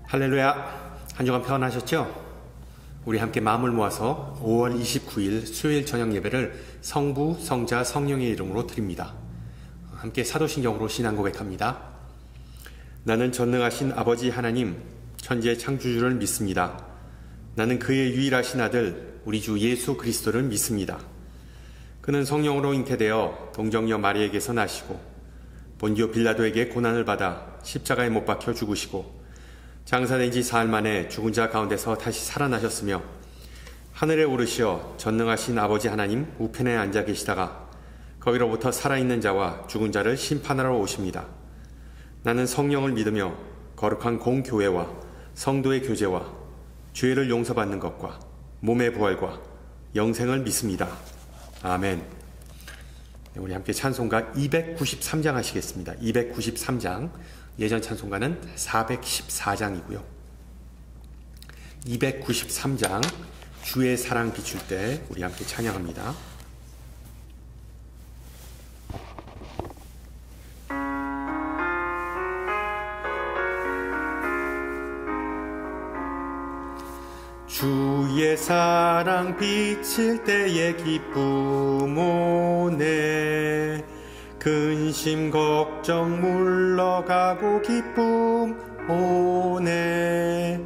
할렐루야. 한 주간 평안하셨죠? 우리 함께 마음을 모아서 5월 29일 수요일 저녁 예배를 성부, 성자, 성령의 이름으로 드립니다. 함께 사도신경으로 신앙 고백합니다. 나는 전능하신 아버지 하나님, 천지의 창조주를 믿습니다. 나는 그의 유일하신 아들, 우리 주 예수 그리스도를 믿습니다. 그는 성령으로 잉태되어 동정녀 마리에게서 나시고 본디오 빌라도에게 고난을 받아 십자가에 못 박혀 죽으시고 장사된 지 사흘 만에 죽은 자 가운데서 다시 살아나셨으며 하늘에 오르시어 전능하신 아버지 하나님 우편에 앉아 계시다가 거기로부터 살아있는 자와 죽은 자를 심판하러 오십니다. 나는 성령을 믿으며 거룩한 공교회와 성도의 교제와 죄를 용서받는 것과 몸의 부활과 영생을 믿습니다. 아멘. 우리 함께 찬송가 293장 하시겠습니다. 293장. 예전 찬송가는 414장이고요. 293장 주의 사랑 비출 때 우리 함께 찬양합니다. 주의 사랑 비칠 때의 기쁨 오네 근심 걱정 물러가고 기쁨 오네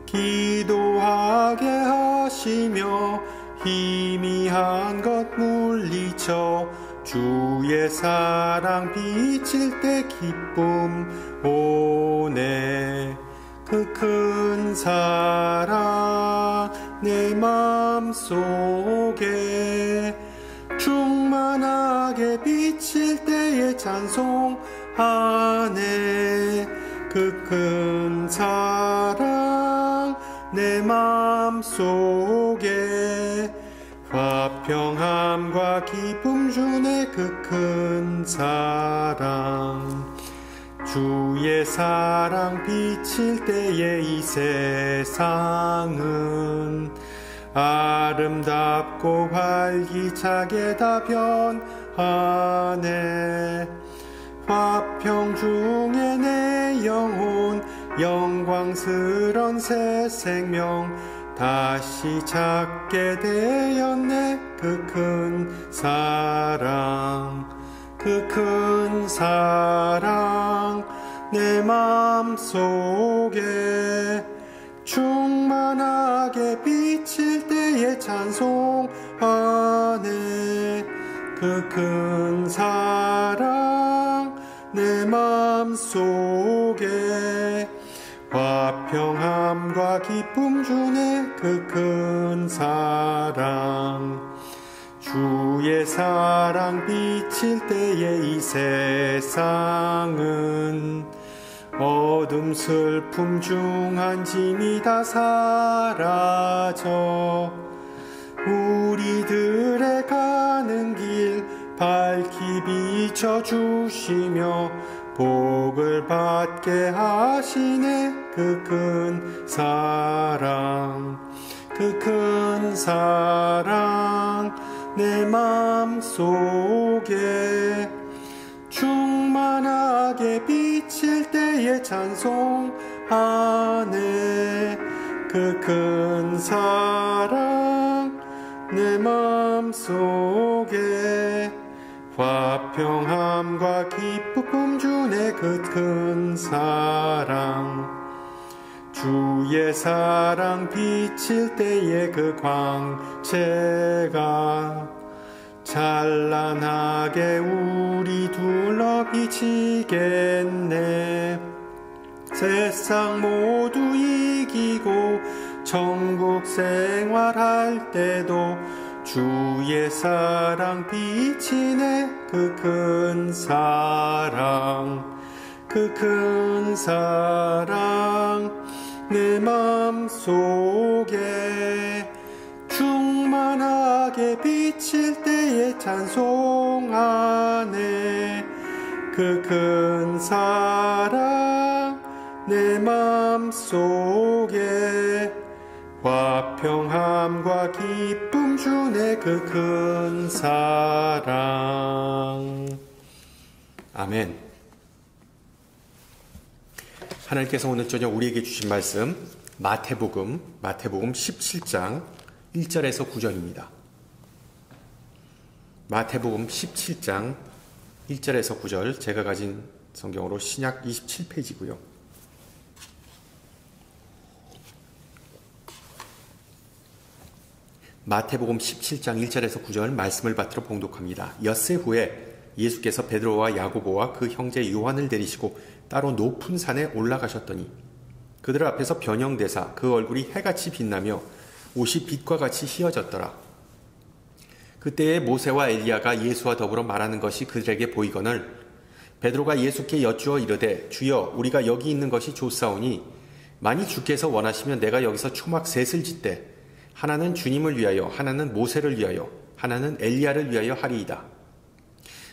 기도하게 하시며 희미한 것 물리쳐 주의 사랑 비칠 때 기쁨 오네 그 큰 사랑 내 맘속에 충만하게 비칠 때에 찬송하네 그 큰 사랑 내 맘속에 화평함과 기쁨 주네 그 큰 사랑 주의 사랑 비칠 때에 이 세상은 아름답고 활기차게 다 변하네 화평 중에 내 영혼 영광스런 새 생명 다시 찾게 되었네 그 큰 사랑 그 큰 사랑 내 맘속에 충만하게 비칠 때에 찬송하네 그 큰 사랑 내 맘속에 화평함과 기쁨 주네 그 큰 사랑 주의 사랑 비칠 때에 이 세상은 어둠 슬픔 중한 짐이 다 사라져 우리들의 가는 길 밝히 비춰주시며 복을 받게 하시네 그 큰 사랑 그 큰 사랑 내 맘속에 충만하게 비칠 때에 찬송하네 그 큰 사랑 내 맘속에 화평함과 기쁨 주네 그 큰 사랑 주의 사랑 비칠 때에 그 광채가 찬란하게 우리 둘러 비치겠네 세상 모두 이기고 천국 생활할 때도 주의 사랑 비치네 그 큰 사랑 그 큰 사랑 내 맘속에 충만하게 비칠 때에 찬송하네 그 큰 사랑 내 맘속에 화평함과 기쁨 주네 그 큰 사랑 아멘. 하나님께서 오늘 저녁 우리에게 주신 말씀 마태복음 17장 1절에서 9절입니다. 마태복음 17장 1절에서 9절, 제가 가진 성경으로 신약 27페이지고요. 마태복음 17장 1절에서 9절 말씀을 받들어 봉독합니다. 엿새 후에 예수께서 베드로와 야고보와 그 형제 요한을 데리시고 따로 높은 산에 올라가셨더니 그들 앞에서 변형되사 그 얼굴이 해같이 빛나며 옷이 빛과 같이 휘어졌더라. 그때에 모세와 엘리야가 예수와 더불어 말하는 것이 그들에게 보이거늘 베드로가 예수께 여쭈어 이르되 주여 우리가 여기 있는 것이 좋사오니 만일 주께서 원하시면 내가 여기서 초막 셋을 짓되 하나는 주님을 위하여 하나는 모세를 위하여 하나는 엘리야를 위하여 하리이다.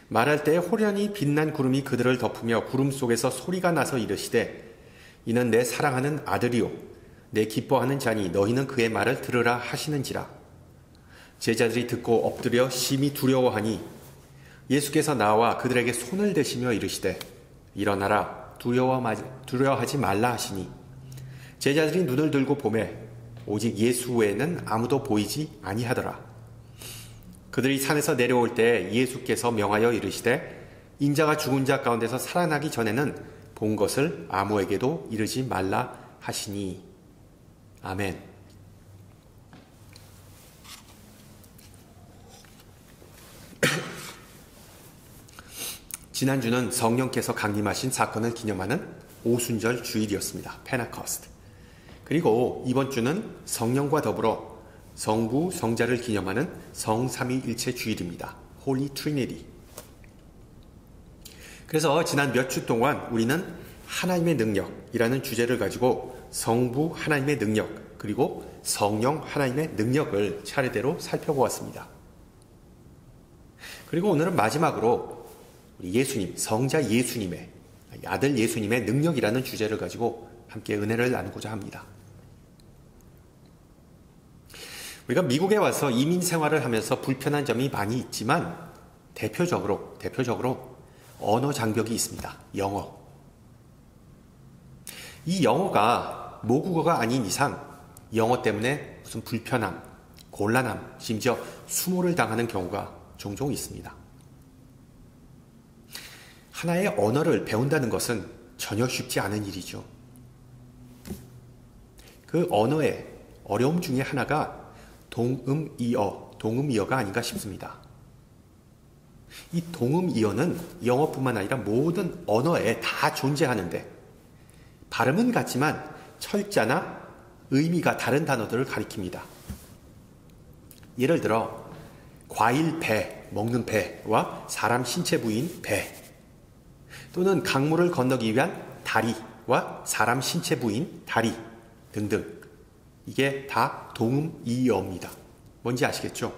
말할 때에 호련히 빛난 구름이 그들을 덮으며 구름 속에서 소리가 나서 이르시되 이는 내 사랑하는 아들이요 내 기뻐하는 자니 너희는 그의 말을 들으라 하시는지라. 제자들이 듣고 엎드려 심히 두려워하니 예수께서 나와 그들에게 손을 대시며 이르시되 일어나라 두려워하지 말라 하시니 제자들이 눈을 들고 보매 오직 예수 외에는 아무도 보이지 아니하더라. 그들이 산에서 내려올 때 예수께서 명하여 이르시되 인자가 죽은 자 가운데서 살아나기 전에는 본 것을 아무에게도 이르지 말라 하시니. 아멘. 지난주는 성령께서 강림하신 사건을 기념하는 오순절 주일이었습니다. 페나코스트. 그리고 이번 주는 성령과 더불어 성부, 성자를 기념하는 성삼위일체 주일입니다. 홀리 트리니티. 그래서 지난 몇 주 동안 우리는 하나님의 능력이라는 주제를 가지고 성부 하나님의 능력 그리고 성령 하나님의 능력을 차례대로 살펴보았습니다. 그리고 오늘은 마지막으로 우리 예수님, 성자 예수님의 아들 예수님의 능력이라는 주제를 가지고 함께 은혜를 나누고자 합니다. 우리가 미국에 와서 이민 생활을 하면서 불편한 점이 많이 있지만 대표적으로 언어 장벽이 있습니다. 영어. 이 영어가 모국어가 아닌 이상 영어 때문에 무슨 불편함, 곤란함, 심지어 수모를 당하는 경우가 종종 있습니다. 하나의 언어를 배운다는 것은 전혀 쉽지 않은 일이죠. 그 언어의 어려움 중에 하나가 동음이어가 아닌가 싶습니다. 이 동음이어는 영어뿐만 아니라 모든 언어에 다 존재하는데 발음은 같지만 철자나 의미가 다른 단어들을 가리킵니다. 예를 들어 과일 배, 먹는 배와 사람 신체 부위인 배, 또는 강물을 건너기 위한 다리와 사람 신체 부위인 다리 등등, 이게 다 동음이어입니다. 뭔지 아시겠죠?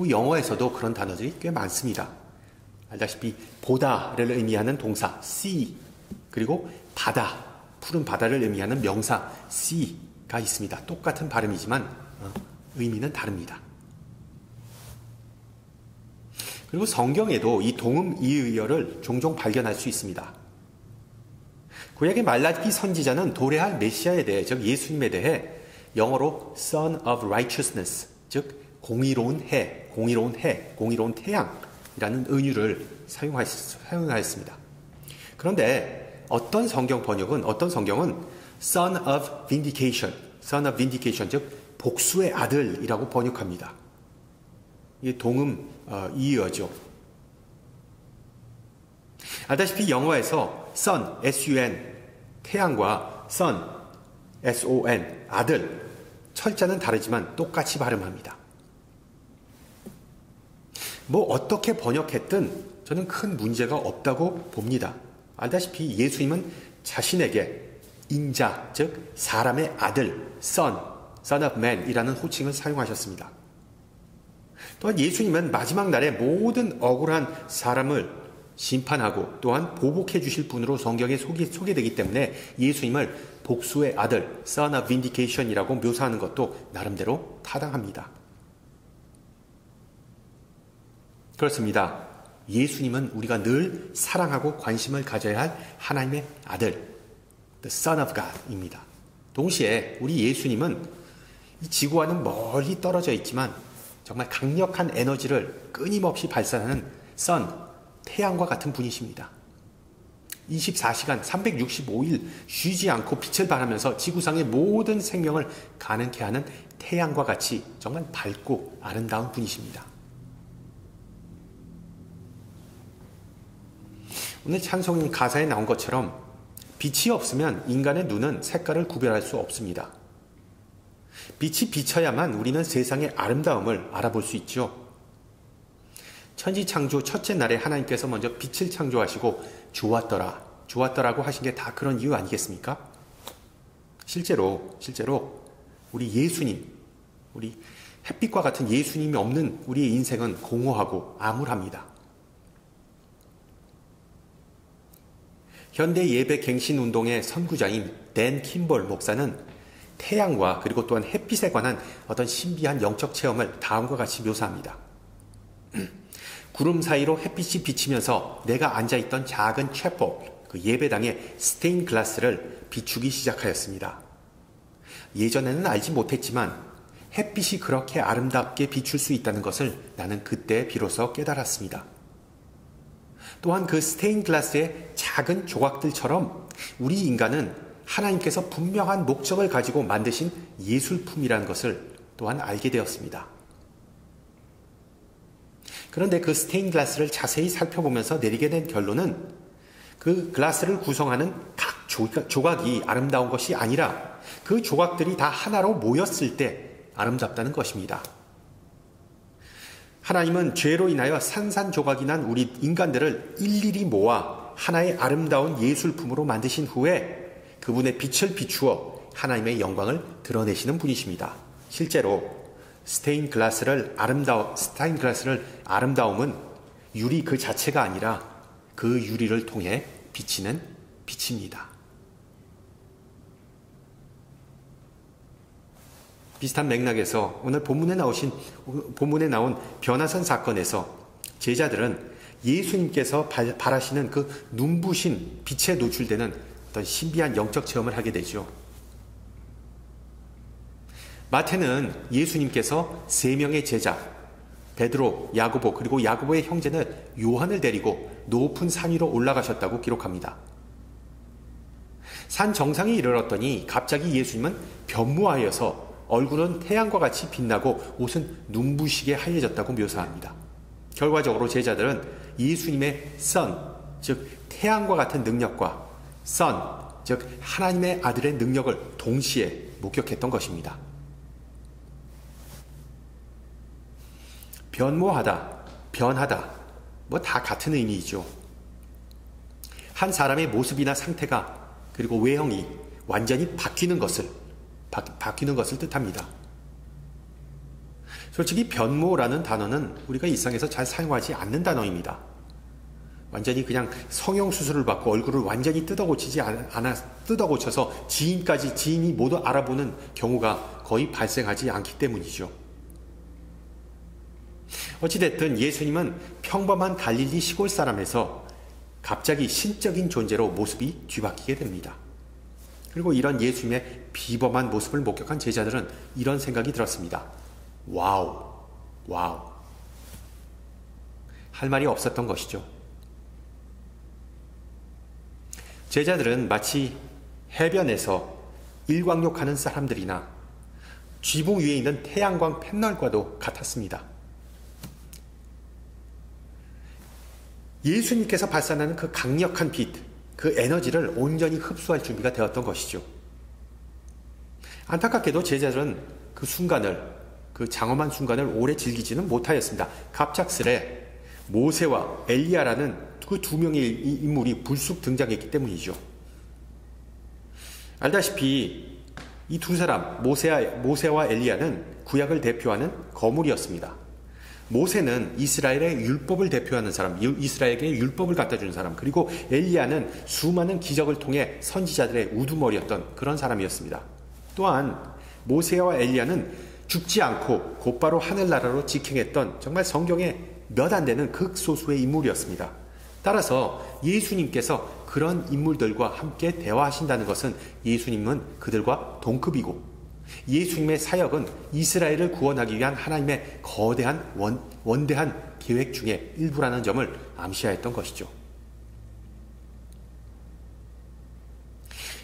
영어에서도 그런 단어들이 꽤 많습니다. 알다시피 보다를 의미하는 동사 see, 그리고 바다, 푸른 바다를 의미하는 명사 sea가 있습니다. 똑같은 발음이지만 의미는 다릅니다. 그리고 성경에도 이 동음이의어를 종종 발견할 수 있습니다. 구약의 말라기 선지자는 도래할 메시아에 대해, 즉 예수님에 대해 영어로 Son of Righteousness, 즉 공의로운 태양이라는 은유를 사용하였습니다. 그런데 어떤 성경은 Son of Vindication, 즉 복수의 아들이라고 번역합니다. 이게 동음이어죠. 알다시피 영어에서 Sun, S-U-N, 태양과 Son, S-O-N, 아들, 철자는 다르지만 똑같이 발음합니다. 어떻게 번역했든 저는 큰 문제가 없다고 봅니다. 알다시피 예수님은 자신에게 인자, 즉 사람의 아들, Son of Man이라는 호칭을 사용하셨습니다. 또한 예수님은 마지막 날에 모든 억울한 사람을 심판하고 또한 보복해 주실 분으로 성경에 소개되기 때문에 예수님을 복수의 아들, Son of Vindication이라고 묘사하는 것도 나름대로 타당합니다. 그렇습니다. 예수님은 우리가 늘 사랑하고 관심을 가져야 할 하나님의 아들, The Son of God입니다. 동시에 우리 예수님은 이 지구와는 멀리 떨어져 있지만 정말 강력한 에너지를 끊임없이 발산하는 선, 태양과 같은 분이십니다. 24시간 365일 쉬지 않고 빛을 발하면서 지구상의 모든 생명을 가능케 하는 태양과 같이 정말 밝고 아름다운 분이십니다. 오늘 찬송 가사에 나온 것처럼 빛이 없으면 인간의 눈은 색깔을 구별할 수 없습니다. 빛이 비쳐야만 우리는 세상의 아름다움을 알아볼 수 있죠. 천지창조 첫째 날에 하나님께서 먼저 빛을 창조하시고 좋았더라고 하신 게 다 그런 이유 아니겠습니까? 실제로 우리 예수님, 우리 햇빛과 같은 예수님이 없는 우리의 인생은 공허하고 암울합니다. 현대 예배 갱신 운동의 선구자인 댄 킴볼 목사는 태양과 그리고 또한 햇빛에 관한 어떤 신비한 영적 체험을 다음과 같이 묘사합니다. 구름 사이로 햇빛이 비치면서 내가 앉아있던 작은 채포, 그 예배당의 스테인 글라스를 비추기 시작하였습니다. 예전에는 알지 못했지만 햇빛이 그렇게 아름답게 비출 수 있다는 것을 나는 그때 비로소 깨달았습니다. 또한 그 스테인 글라스의 작은 조각들처럼 우리 인간은 하나님께서 분명한 목적을 가지고 만드신 예술품이라는 것을 또한 알게 되었습니다. 그런데 그 스테인 글라스를 자세히 살펴보면서 내리게 된 결론은 그 글라스를 구성하는 각 조각이 아름다운 것이 아니라 그 조각들이 다 하나로 모였을 때 아름답다는 것입니다. 하나님은 죄로 인하여 산산조각이 난 우리 인간들을 일일이 모아 하나의 아름다운 예술품으로 만드신 후에 그분의 빛을 비추어 하나님의 영광을 드러내시는 분이십니다. 실제로 스테인 글라스를 아름다움은 유리 그 자체가 아니라 그 유리를 통해 비치는 빛입니다. 비슷한 맥락에서 오늘 본문에 나온 변화산 사건에서 제자들은 예수님께서 발하시는 그 눈부신 빛에 노출되는 어떤 신비한 영적 체험을 하게 되죠. 마태는 예수님께서 3명의 제자 베드로, 야고보 그리고 야고보의 형제는 요한을 데리고 높은 산 위로 올라가셨다고 기록합니다. 산 정상에 이르렀더니 갑자기 예수님은 변모하여서 얼굴은 태양과 같이 빛나고 옷은 눈부시게 하얘졌다고 묘사합니다. 결과적으로 제자들은 예수님의 선, 즉 태양과 같은 능력과 선, 즉 하나님의 아들의 능력을 동시에 목격했던 것입니다. 변하다, 뭐 다 같은 의미이죠. 한 사람의 모습이나 상태가 그리고 외형이 완전히 바뀌는 것을 뜻합니다. 솔직히 변모라는 단어는 우리가 일상에서 잘 사용하지 않는 단어입니다. 완전히 그냥 성형수술을 받고 얼굴을 완전히 뜯어고쳐서 지인이 모두 알아보는 경우가 거의 발생하지 않기 때문이죠. 어찌됐든 예수님은 평범한 갈릴리 시골 사람에서 갑자기 신적인 존재로 모습이 뒤바뀌게 됩니다. 그리고 이런 예수님의 비범한 모습을 목격한 제자들은 이런 생각이 들었습니다. 와우. 할 말이 없었던 것이죠. 제자들은 마치 해변에서 일광욕하는 사람들이나 쥐붕 위에 있는 태양광 패널과도 같았습니다. 예수님께서 발산하는 그 강력한 빛, 그 에너지를 온전히 흡수할 준비가 되었던 것이죠. 안타깝게도 제자들은 그 장엄한 순간을 오래 즐기지는 못하였습니다. 갑작스레 모세와 엘리야라는 그 2명의 인물이 불쑥 등장했기 때문이죠. 알다시피 이 두 사람, 모세와 엘리야는 구약을 대표하는 거물이었습니다. 모세는 이스라엘의 율법을 대표하는 사람, 이스라엘에게 율법을 갖다 주는 사람, 그리고 엘리야는 수많은 기적을 통해 선지자들의 우두머리였던 그런 사람이었습니다. 또한 모세와 엘리야는 죽지 않고 곧바로 하늘나라로 직행했던 정말 성경에 몇 안 되는 극소수의 인물이었습니다. 따라서 예수님께서 그런 인물들과 함께 대화하신다는 것은 예수님은 그들과 동급이고 예수님의 사역은 이스라엘을 구원하기 위한 하나님의 거대한 원대한 계획 중의 일부라는 점을 암시하였던 것이죠.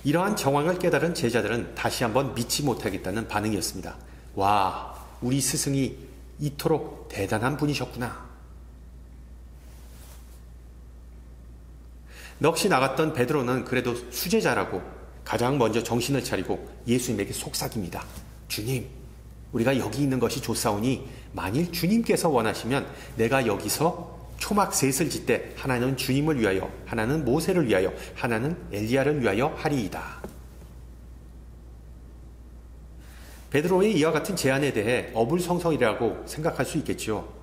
이러한 정황을 깨달은 제자들은 다시 한번 믿지 못하겠다는 반응이었습니다. 와, 우리 스승이 이토록 대단한 분이셨구나. 넋이 나갔던 베드로는 그래도 수제자라고 가장 먼저 정신을 차리고 예수님에게 속삭입니다. 주님, 우리가 여기 있는 것이 좋사오니 만일 주님께서 원하시면 내가 여기서 초막 셋을 짓되 하나는 주님을 위하여, 하나는 모세를 위하여, 하나는 엘리야를 위하여 하리이다. 베드로의 이와 같은 제안에 대해 어불성설이라고 생각할 수 있겠죠.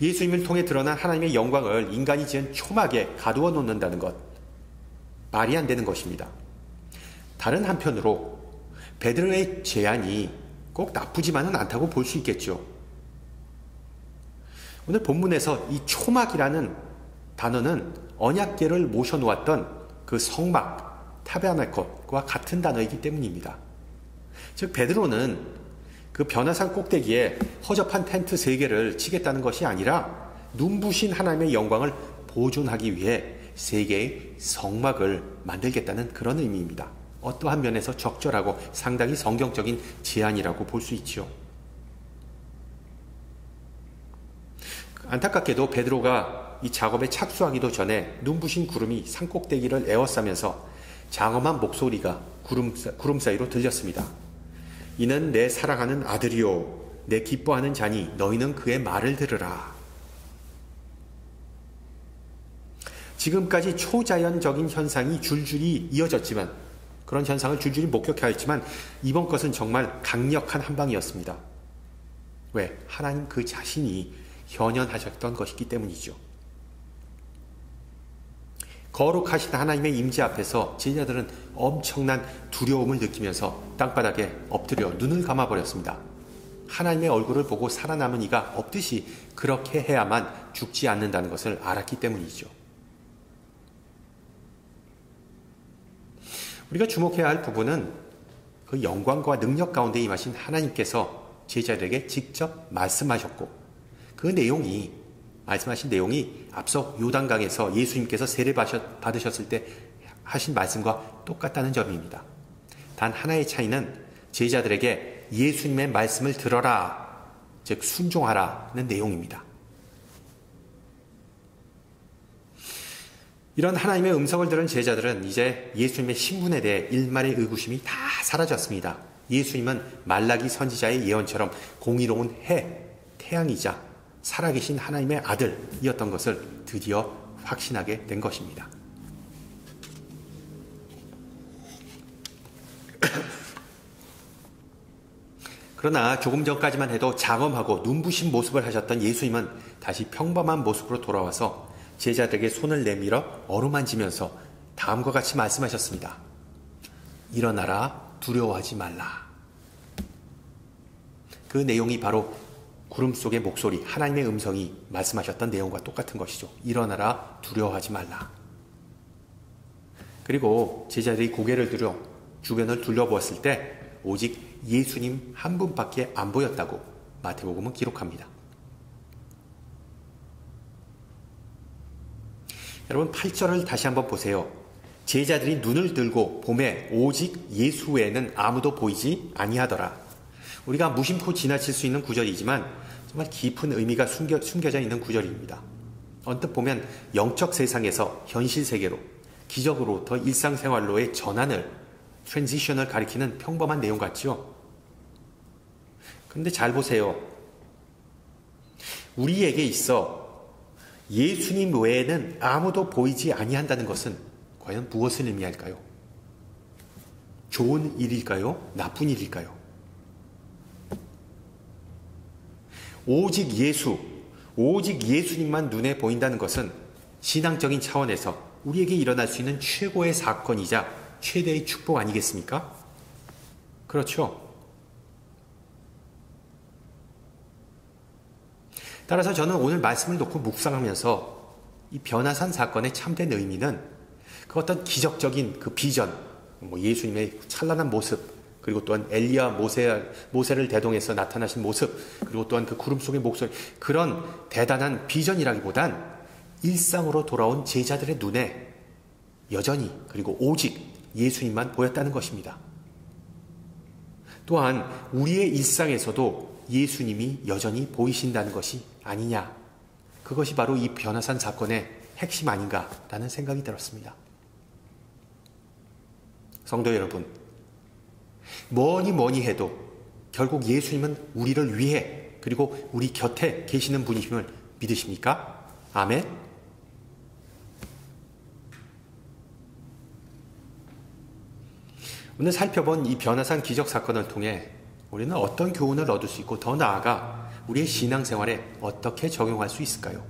예수님을 통해 드러난 하나님의 영광을 인간이 지은 초막에 가두어 놓는다는 것, 말이 안 되는 것입니다. 다른 한편으로 베드로의 제안이 꼭 나쁘지만은 않다고 볼 수 있겠죠. 오늘 본문에서 이 초막이라는 단어는 언약궤를 모셔놓았던 그 성막, 타베르나클과 같은 단어이기 때문입니다. 즉 베드로는 그 변화산 꼭대기에 허접한 텐트 3개를 치겠다는 것이 아니라 눈부신 하나님의 영광을 보존하기 위해 3개의 성막을 만들겠다는 그런 의미입니다. 어떠한 면에서 적절하고 상당히 성경적인 제안이라고 볼 수 있죠. 안타깝게도 베드로가 이 작업에 착수하기도 전에 눈부신 구름이 산꼭대기를 에워싸면서 장엄한 목소리가 구름 사이로 들렸습니다. 이는 내 사랑하는 아들이요 내 기뻐하는 자니 너희는 그의 말을 들으라. 지금까지 초자연적인 현상이 줄줄이 이어졌지만, 그런 현상을 줄줄이 목격하였지만 이번 것은 정말 강력한 한방이었습니다. 왜? 하나님 그 자신이 현현하셨던 것이기 때문이죠. 거룩하신 하나님의 임재 앞에서 제자들은 엄청난 두려움을 느끼면서 땅바닥에 엎드려 눈을 감아버렸습니다. 하나님의 얼굴을 보고 살아남은 이가 없듯이 그렇게 해야만 죽지 않는다는 것을 알았기 때문이죠. 우리가 주목해야 할 부분은 그 영광과 능력 가운데 임하신 하나님께서 제자들에게 직접 말씀하셨고, 그 내용이, 말씀하신 내용이 앞서 요단강에서 예수님께서 세례 받으셨을 때 하신 말씀과 똑같다는 점입니다. 단 하나의 차이는 제자들에게 예수님의 말씀을 들어라, 즉 순종하라는 내용입니다. 이런 하나님의 음성을 들은 제자들은 이제 예수님의 신분에 대해 일말의 의구심이 다 사라졌습니다. 예수님은 말라기 선지자의 예언처럼 공의로운 태양이자 살아계신 하나님의 아들이었던 것을 드디어 확신하게 된 것입니다. 그러나 조금 전까지만 해도 장엄하고 눈부신 모습을 하셨던 예수님은 다시 평범한 모습으로 돌아와서 제자들에게 손을 내밀어 어루만지면서 다음과 같이 말씀하셨습니다. 일어나라, 두려워하지 말라. 그 내용이 바로 구름 속의 목소리, 하나님의 음성이 말씀하셨던 내용과 똑같은 것이죠. 일어나라, 두려워하지 말라. 그리고 제자들이 고개를 들여 주변을 둘러보았을 때 오직 예수님 한 분밖에 안 보였다고 마태복음은 기록합니다. 여러분 8절을 다시 한번 보세요. 제자들이 눈을 들고 봄에 오직 예수 외에는 아무도 보이지 아니하더라. 우리가 무심코 지나칠 수 있는 구절이지만 정말 깊은 의미가 숨겨져 있는 구절입니다. 언뜻 보면 영적 세상에서 현실 세계로, 기적으로부터 일상생활로의 전환을, 트랜지션을 가리키는 평범한 내용 같지요. 그런데 잘 보세요. 우리에게 있어 예수님 외에는 아무도 보이지 아니한다는 것은 과연 무엇을 의미할까요? 좋은 일일까요? 나쁜 일일까요? 오직 예수님만 눈에 보인다는 것은 신앙적인 차원에서 우리에게 일어날 수 있는 최고의 사건이자 최대의 축복 아니겠습니까? 그렇죠. 따라서 저는 오늘 말씀을 놓고 묵상하면서 이 변화산 사건의 참된 의미는 그 어떤 기적적인 그 비전, 예수님의 찬란한 모습, 그리고 또한 엘리야 모세를 대동해서 나타나신 모습, 그리고 또한 그 구름 속의 목소리, 그런 대단한 비전이라기보단 일상으로 돌아온 제자들의 눈에 여전히 그리고 오직 예수님만 보였다는 것입니다. 또한 우리의 일상에서도 예수님이 여전히 보이신다는 것이 아니냐, 그것이 바로 이 변화산 사건의 핵심 아닌가라는 생각이 들었습니다. 성도 여러분, 뭐니 해도 결국 예수님은 우리를 위해 그리고 우리 곁에 계시는 분이심을 믿으십니까? 아멘? 오늘 살펴본 이 변화산 기적 사건을 통해 우리는 어떤 교훈을 얻을 수 있고 더 나아가 우리의 신앙생활에 어떻게 적용할 수 있을까요?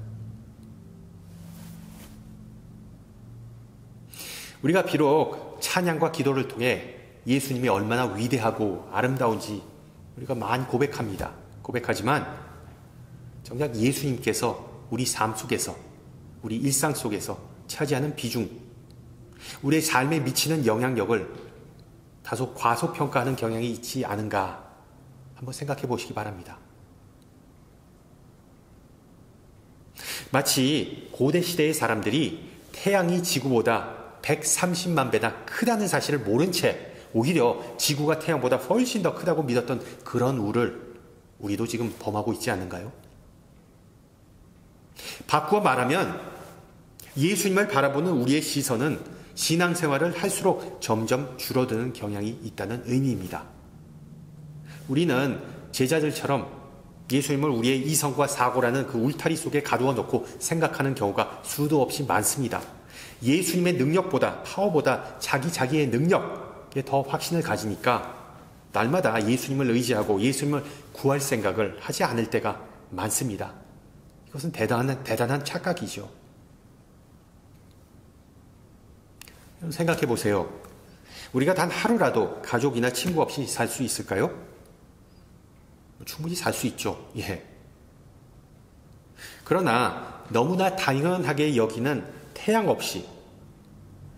우리가 비록 찬양과 기도를 통해 예수님이 얼마나 위대하고 아름다운지 우리가 많이 고백하지만 정작 예수님께서 우리 삶 속에서, 우리 일상 속에서 차지하는 비중, 우리의 삶에 미치는 영향력을 다소 과소평가하는 경향이 있지 않은가 한번 생각해 보시기 바랍니다. 마치 고대 시대의 사람들이 태양이 지구보다 130만 배나 크다는 사실을 모른 채 오히려 지구가 태양보다 훨씬 더 크다고 믿었던 그런 우를 우리도 지금 범하고 있지 않는가요? 바꾸어 말하면 예수님을 바라보는 우리의 시선은 신앙생활을 할수록 점점 줄어드는 경향이 있다는 의미입니다. 우리는 제자들처럼 예수님을 우리의 이성과 사고라는 그 울타리 속에 가두어 놓고 생각하는 경우가 수도 없이 많습니다. 예수님의 능력보다, 파워보다 자기의 능력에 더 확신을 가지니까 날마다 예수님을 의지하고 예수님을 구할 생각을 하지 않을 때가 많습니다. 이것은 대단한 착각이죠. 생각해 보세요. 우리가 단 하루라도 가족이나 친구 없이 살 수 있을까요? 충분히 살 수 있죠. 예. 그러나 너무나 당연하게 여기는 태양 없이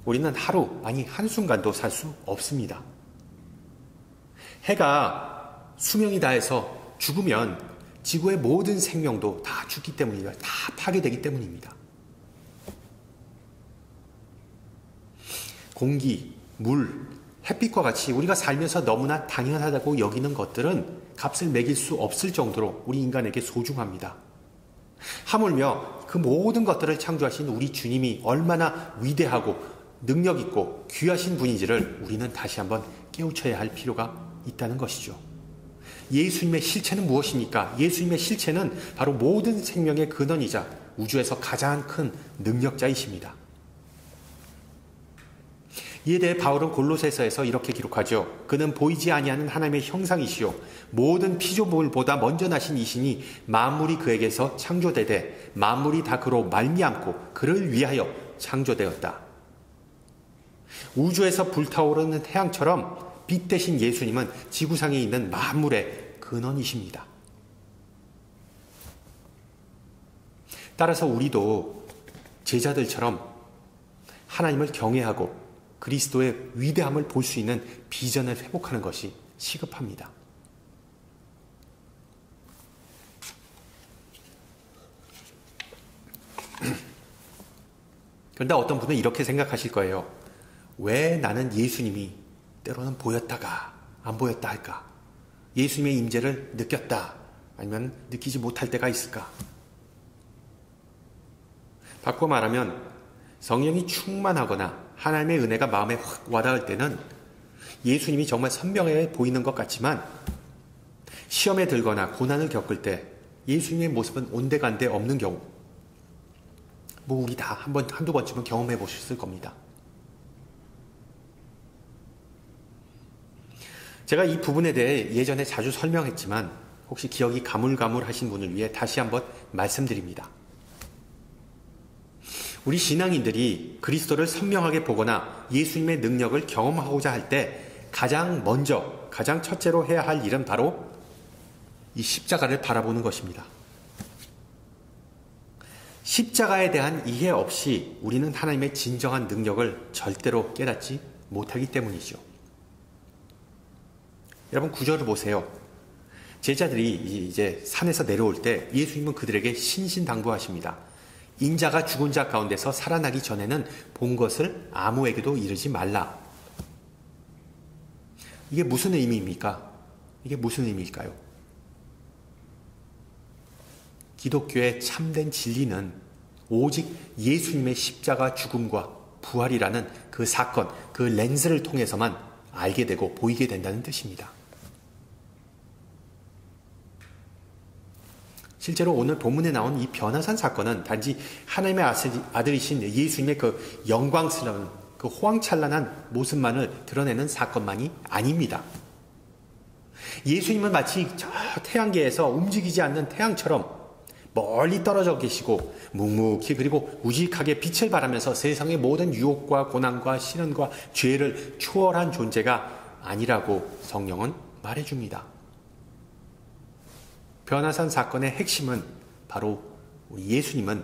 우리는 하루, 아니 한순간도 살 수 없습니다. 해가 수명이 다해서 죽으면 지구의 모든 생명도 다 죽기 때문입니다. 다 파괴되기 때문입니다. 공기, 물, 햇빛과 같이 우리가 살면서 너무나 당연하다고 여기는 것들은 값을 매길 수 없을 정도로 우리 인간에게 소중합니다. 하물며 그 모든 것들을 창조하신 우리 주님이 얼마나 위대하고 능력있고 귀하신 분인지를 우리는 다시 한번 깨우쳐야 할 필요가 있다는 것이죠. 예수님의 실체는 무엇입니까? 예수님의 실체는 바로 모든 생명의 근원이자 우주에서 가장 큰 능력자이십니다. 이에 대해 바울은 골로새서에서 이렇게 기록하죠. 그는 보이지 아니하는 하나님의 형상이시요 모든 피조물보다 먼저 나신 이시니 만물이 그에게서 창조되되 만물이 다 그로 말미암고 그를 위하여 창조되었다. 우주에서 불타오르는 태양처럼 빛 대신 예수님은 지구상에 있는 만물의 근원이십니다. 따라서 우리도 제자들처럼 하나님을 경외하고 그리스도의 위대함을 볼 수 있는 비전을 회복하는 것이 시급합니다. 그런데 어떤 분은 이렇게 생각하실 거예요. 왜 나는 예수님이 때로는 보였다가 안 보였다 할까? 예수님의 임재를 느꼈다 아니면 느끼지 못할 때가 있을까? 바꿔 말하면 성령이 충만하거나 하나님의 은혜가 마음에 확 와닿을 때는 예수님이 정말 선명해 보이는 것 같지만 시험에 들거나 고난을 겪을 때 예수님의 모습은 온데간데 없는 경우, 우리 다 한두 번쯤은 경험해 보셨을 겁니다. 제가 이 부분에 대해 예전에 자주 설명했지만 혹시 기억이 가물가물하신 분을 위해 다시 한번 말씀드립니다. 우리 신앙인들이 그리스도를 선명하게 보거나 예수님의 능력을 경험하고자 할 때 가장 첫째로 해야 할 일은 바로 이 십자가를 바라보는 것입니다. 십자가에 대한 이해 없이 우리는 하나님의 진정한 능력을 절대로 깨닫지 못하기 때문이죠. 여러분, 구절을 보세요. 제자들이 이제 산에서 내려올 때 예수님은 그들에게 신신당부하십니다. 인자가 죽은 자 가운데서 살아나기 전에는 본 것을 아무에게도 이르지 말라. 이게 무슨 의미입니까? 이게 무슨 의미일까요? 기독교의 참된 진리는 오직 예수님의 십자가 죽음과 부활이라는 그 사건, 그 렌즈를 통해서만 알게 되고 보이게 된다는 뜻입니다. 실제로 오늘 본문에 나온 이 변화산 사건은 단지 하나님의 아들이신 예수님의 그 영광스러운 그 호황찬란한 모습만을 드러내는 사건만이 아닙니다. 예수님은 마치 저 태양계에서 움직이지 않는 태양처럼 멀리 떨어져 계시고 묵묵히 그리고 우직하게 빛을 발하면서 세상의 모든 유혹과 고난과 시련과 죄를 초월한 존재가 아니라고 성령은 말해줍니다. 변화산 사건의 핵심은 바로 우리 예수님은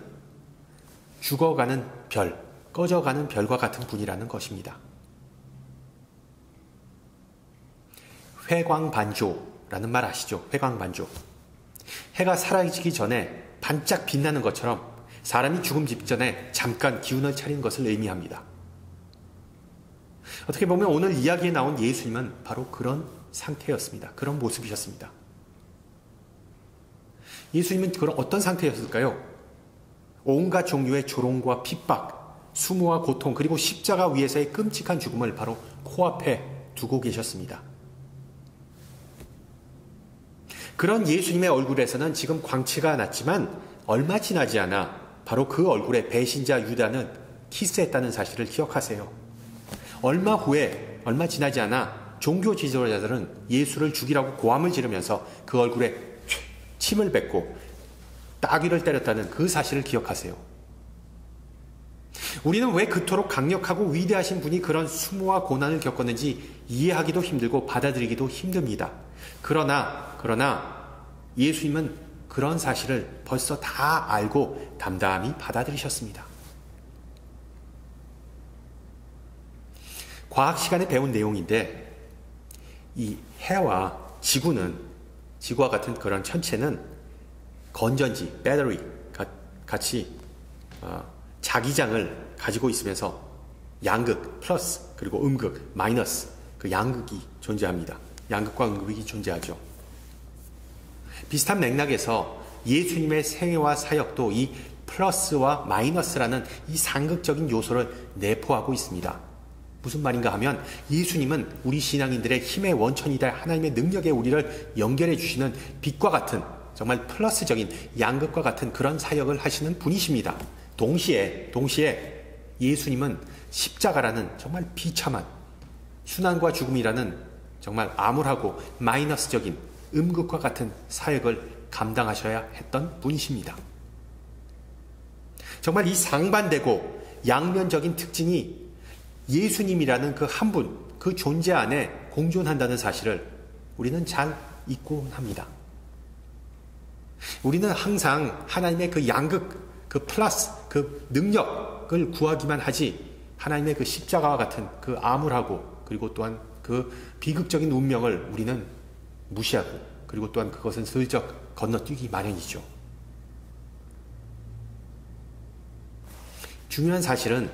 죽어가는 별, 꺼져가는 별과 같은 분이라는 것입니다. 회광반조라는 말 아시죠? 회광반조. 해가 사라지기 전에 반짝 빛나는 것처럼 사람이 죽음 직전에 잠깐 기운을 차리는 것을 의미합니다. 어떻게 보면 오늘 이야기에 나온 예수님은 바로 그런 상태였습니다. 그런 모습이셨습니다. 예수님은 그런 어떤 상태였을까요? 온갖 종류의 조롱과 핍박, 수모와 고통, 그리고 십자가 위에서의 끔찍한 죽음을 바로 코앞에 두고 계셨습니다. 그런 예수님의 얼굴에서는 지금 광채가 났지만 얼마 지나지 않아 바로 그 얼굴에 배신자 유다는 키스했다는 사실을 기억하세요. 얼마 지나지 않아 종교 지도자들은 예수를 죽이라고 고함을 지르면서 그 얼굴에 침을 뱉고 따귀를 때렸다는 그 사실을 기억하세요. 우리는 왜 그토록 강력하고 위대하신 분이 그런 수모와 고난을 겪었는지 이해하기도 힘들고 받아들이기도 힘듭니다. 그러나 예수님은 그런 사실을 벌써 다 알고 담담히 받아들이셨습니다. 과학 시간에 배운 내용인데 이 해와 지구와 같은 그런 천체는 건전지, 배터리 같이 자기장을 가지고 있으면서 양극, 플러스, 그리고 음극, 마이너스, 그 양극이 존재합니다. 양극과 음극이 존재하죠. 비슷한 맥락에서 예수님의 생애와 사역도 이 플러스와 마이너스라는 이 상극적인 요소를 내포하고 있습니다. 무슨 말인가 하면 예수님은 우리 신앙인들의 힘의 원천이다 하나님의 능력에 우리를 연결해 주시는 빛과 같은 정말 플러스적인 양극과 같은 그런 사역을 하시는 분이십니다. 동시에 예수님은 십자가라는 정말 비참한 순환과 죽음이라는 정말 암울하고 마이너스적인 음극과 같은 사역을 감당하셔야 했던 분이십니다. 정말 이 상반되고 양면적인 특징이 예수님이라는 그 한 분, 그 존재 안에 공존한다는 사실을 우리는 잘 잊곤 합니다. 우리는 항상 하나님의 그 양극, 그 플러스, 그 능력을 구하기만 하지 하나님의 그 십자가와 같은 그 암울하고 그리고 또한 그 비극적인 운명을 우리는 무시하고 그리고 또한 그것은 슬쩍 건너뛰기 마련이죠. 중요한 사실은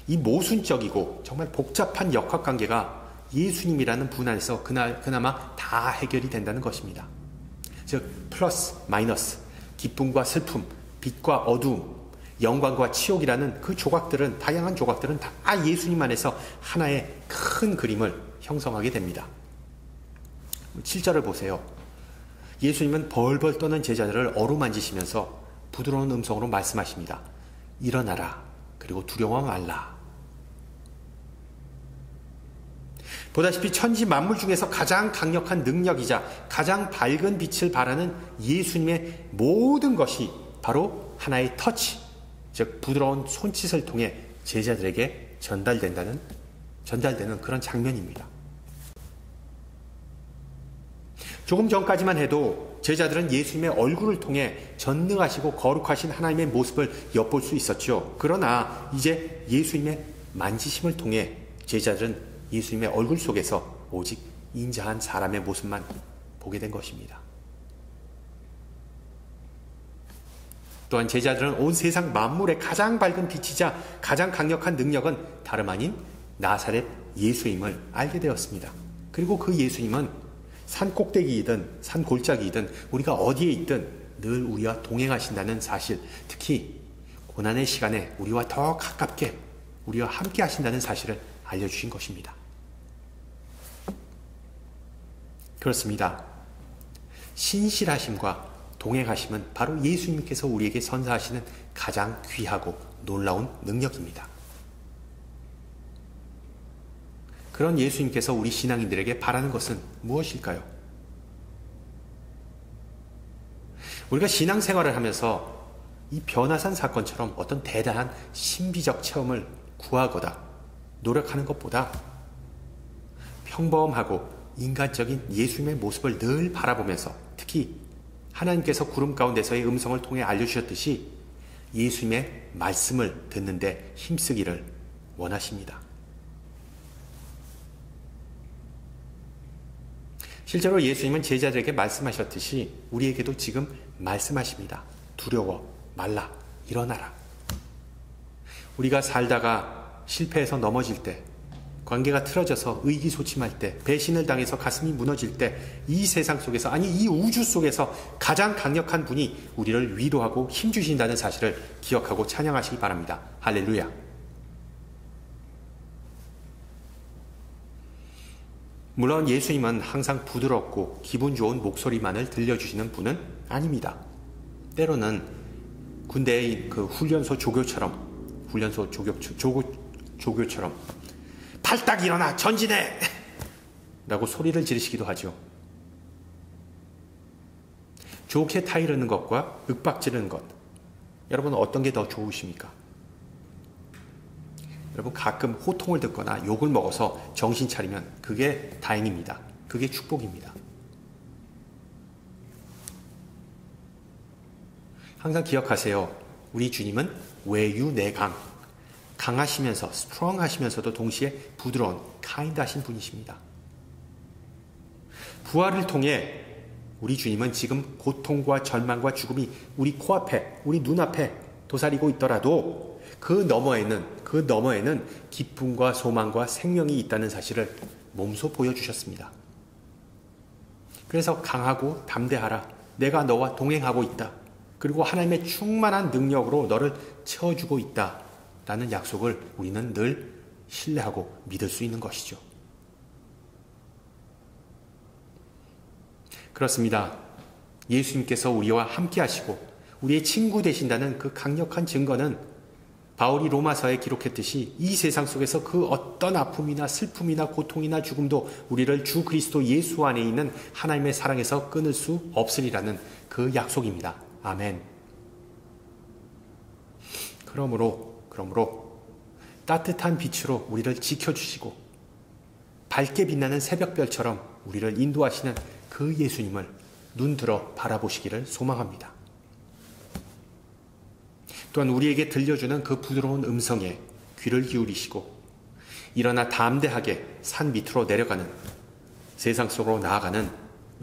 이 모순적이고 정말 복잡한 역학관계가 예수님이라는 분 안에서 그나마 다 해결이 된다는 것입니다. 즉 플러스, 마이너스, 기쁨과 슬픔, 빛과 어두움, 영광과 치욕이라는 그 조각들은 다양한 조각들은 다 예수님 안에서 하나의 큰 그림을 형성하게 됩니다. 7절을 보세요. 예수님은 벌벌 떠는 제자들을 어루만지시면서 부드러운 음성으로 말씀하십니다. 일어나라. 그리고 두려워 말라. 보다시피 천지 만물 중에서 가장 강력한 능력이자 가장 밝은 빛을 발하는 예수님의 모든 것이 바로 하나의 터치, 즉 부드러운 손짓을 통해 제자들에게 전달되는 그런 장면입니다. 조금 전까지만 해도 제자들은 예수님의 얼굴을 통해 전능하시고 거룩하신 하나님의 모습을 엿볼 수 있었죠. 그러나 이제 예수님의 만지심을 통해 제자들은 예수님의 얼굴 속에서 오직 인자한 사람의 모습만 보게 된 것입니다. 또한 제자들은 온 세상 만물의 가장 밝은 빛이자 가장 강력한 능력은 다름 아닌 나사렛 예수임을 알게 되었습니다. 그리고 그 예수님은 산 꼭대기이든 산 골짜기이든 우리가 어디에 있든 늘 우리와 동행하신다는 사실, 특히 고난의 시간에 우리와 더 가깝게 우리와 함께 하신다는 사실을 알려주신 것입니다. 그렇습니다. 신실하심과 동행하심은 바로 예수님께서 우리에게 선사하시는 가장 귀하고 놀라운 능력입니다. 그런 예수님께서 우리 신앙인들에게 바라는 것은 무엇일까요? 우리가 신앙생활을 하면서 이 변화산 사건처럼 어떤 대단한 신비적 체험을 구하거나 노력하는 것보다 평범하고 인간적인 예수님의 모습을 늘 바라보면서, 특히 하나님께서 구름 가운데서의 음성을 통해 알려주셨듯이 예수님의 말씀을 듣는데 힘쓰기를 원하십니다. 실제로 예수님은 제자들에게 말씀하셨듯이 우리에게도 지금 말씀하십니다. 두려워 말라, 일어나라. 우리가 살다가 실패해서 넘어질 때, 관계가 틀어져서 의기소침할 때, 배신을 당해서 가슴이 무너질 때, 이 세상 속에서, 아니 이 우주 속에서 가장 강력한 분이 우리를 위로하고 힘주신다는 사실을 기억하고 찬양하시기 바랍니다. 할렐루야. 물론 예수님은 항상 부드럽고 기분 좋은 목소리만을 들려주시는 분은 아닙니다. 때로는 군대의 그 훈련소 조교처럼 팔딱 일어나 전진해! 라고 소리를 지르시기도 하죠. 좋게 타이르는 것과 윽박지르는 것, 여러분 어떤 게 더 좋으십니까? 여러분 가끔 호통을 듣거나 욕을 먹어서 정신 차리면 그게 다행입니다. 그게 축복입니다. 항상 기억하세요. 우리 주님은 외유내강, 강하시면서 스트롱 하시면서도 동시에 부드러운 카인드 하신 분이십니다. 부활을 통해 우리 주님은 지금 고통과 절망과 죽음이 우리 코앞에, 우리 눈앞에 도사리고 있더라도 그 너머에는 기쁨과 소망과 생명이 있다는 사실을 몸소 보여주셨습니다. 그래서 강하고 담대하라. 내가 너와 동행하고 있다. 그리고 하나님의 충만한 능력으로 너를 채워주고 있다. 라는 약속을 우리는 늘 신뢰하고 믿을 수 있는 것이죠. 그렇습니다. 예수님께서 우리와 함께 하시고 우리의 친구 되신다는 그 강력한 증거는 바울이 로마서에 기록했듯이 이 세상 속에서 그 어떤 아픔이나 슬픔이나 고통이나 죽음도 우리를 주 그리스도 예수 안에 있는 하나님의 사랑에서 끊을 수 없으리라는 그 약속입니다. 아멘. 그러므로 따뜻한 빛으로 우리를 지켜주시고 밝게 빛나는 새벽별처럼 우리를 인도하시는 그 예수님을 눈들어 바라보시기를 소망합니다. 또한 우리에게 들려주는 그 부드러운 음성에 귀를 기울이시고 일어나 담대하게 산 밑으로 내려가는, 세상 속으로 나아가는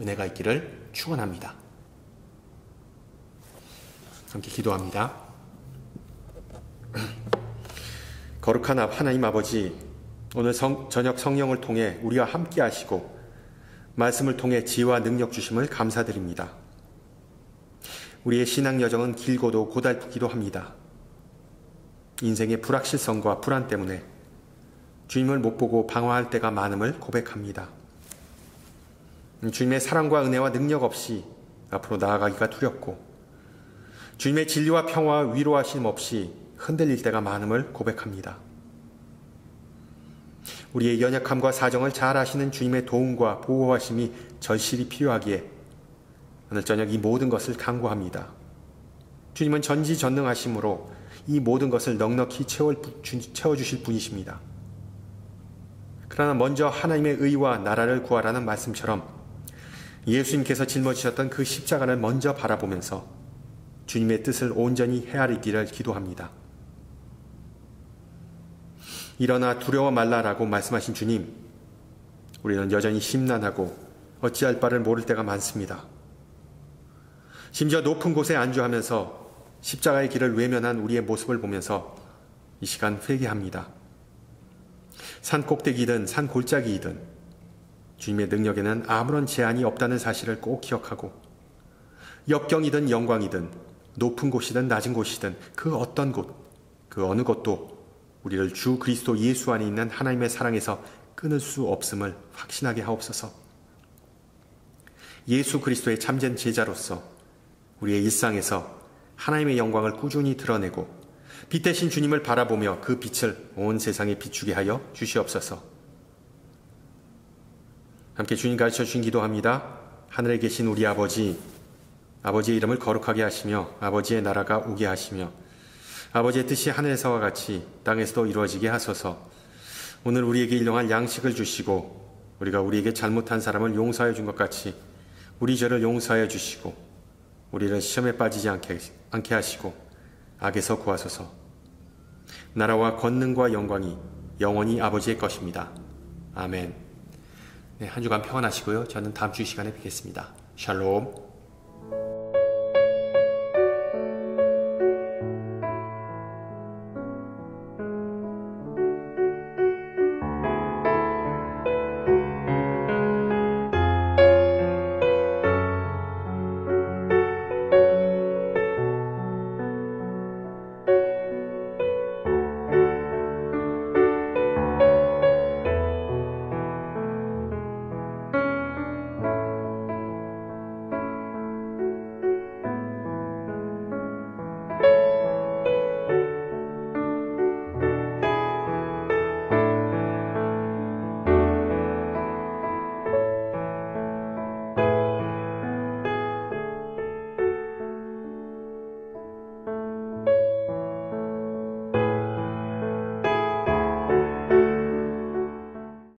은혜가 있기를 축원합니다. 함께 기도합니다. 거룩한 하나님 아버지, 오늘 저녁 성령을 통해 우리와 함께 하시고 말씀을 통해 지혜와 능력 주심을 감사드립니다. 우리의 신앙 여정은 길고도 고달프기도 합니다. 인생의 불확실성과 불안 때문에 주님을 못 보고 방황할 때가 많음을 고백합니다. 주님의 사랑과 은혜와 능력 없이 앞으로 나아가기가 두렵고 주님의 진리와 평화와 위로하심 없이 흔들릴 때가 많음을 고백합니다. 우리의 연약함과 사정을 잘 아시는 주님의 도움과 보호하심이 절실히 필요하기에 오늘 저녁 이 모든 것을 간구합니다. 주님은 전지전능하심으로 이 모든 것을 넉넉히 채워주실 분이십니다. 그러나 먼저 하나님의 의와 나라를 구하라는 말씀처럼 예수님께서 짊어지셨던 그 십자가를 먼저 바라보면서 주님의 뜻을 온전히 헤아리기를 기도합니다. 일어나 두려워 말라라고 말씀하신 주님, 우리는 여전히 심란하고 어찌할 바를 모를 때가 많습니다. 심지어 높은 곳에 안주하면서 십자가의 길을 외면한 우리의 모습을 보면서 이 시간 회개합니다. 산 꼭대기이든 산 골짜기이든 주님의 능력에는 아무런 제한이 없다는 사실을 꼭 기억하고, 역경이든 영광이든 높은 곳이든 낮은 곳이든 그 어떤 곳, 그 어느 곳도 우리를 주 그리스도 예수 안에 있는 하나님의 사랑에서 끊을 수 없음을 확신하게 하옵소서. 예수 그리스도의 참된 제자로서 우리의 일상에서 하나님의 영광을 꾸준히 드러내고 빛 대신 주님을 바라보며 그 빛을 온 세상에 비추게 하여 주시옵소서. 함께 주님 가르쳐 주신 기도합니다. 하늘에 계신 우리 아버지, 아버지의 이름을 거룩하게 하시며 아버지의 나라가 오게 하시며 아버지의 뜻이 하늘에서와 같이 땅에서도 이루어지게 하소서. 오늘 우리에게 일용할 양식을 주시고 우리가 우리에게 잘못한 사람을 용서하여 준 것 같이 우리 죄를 용서하여 주시고 우리를 시험에 빠지지 않게 하시고 악에서 구하소서. 나라와 권능과 영광이 영원히 아버지의 것입니다. 아멘. 네, 한 주간 평안하시고요. 저는 다음 주 이 시간에 뵙겠습니다. 샬롬.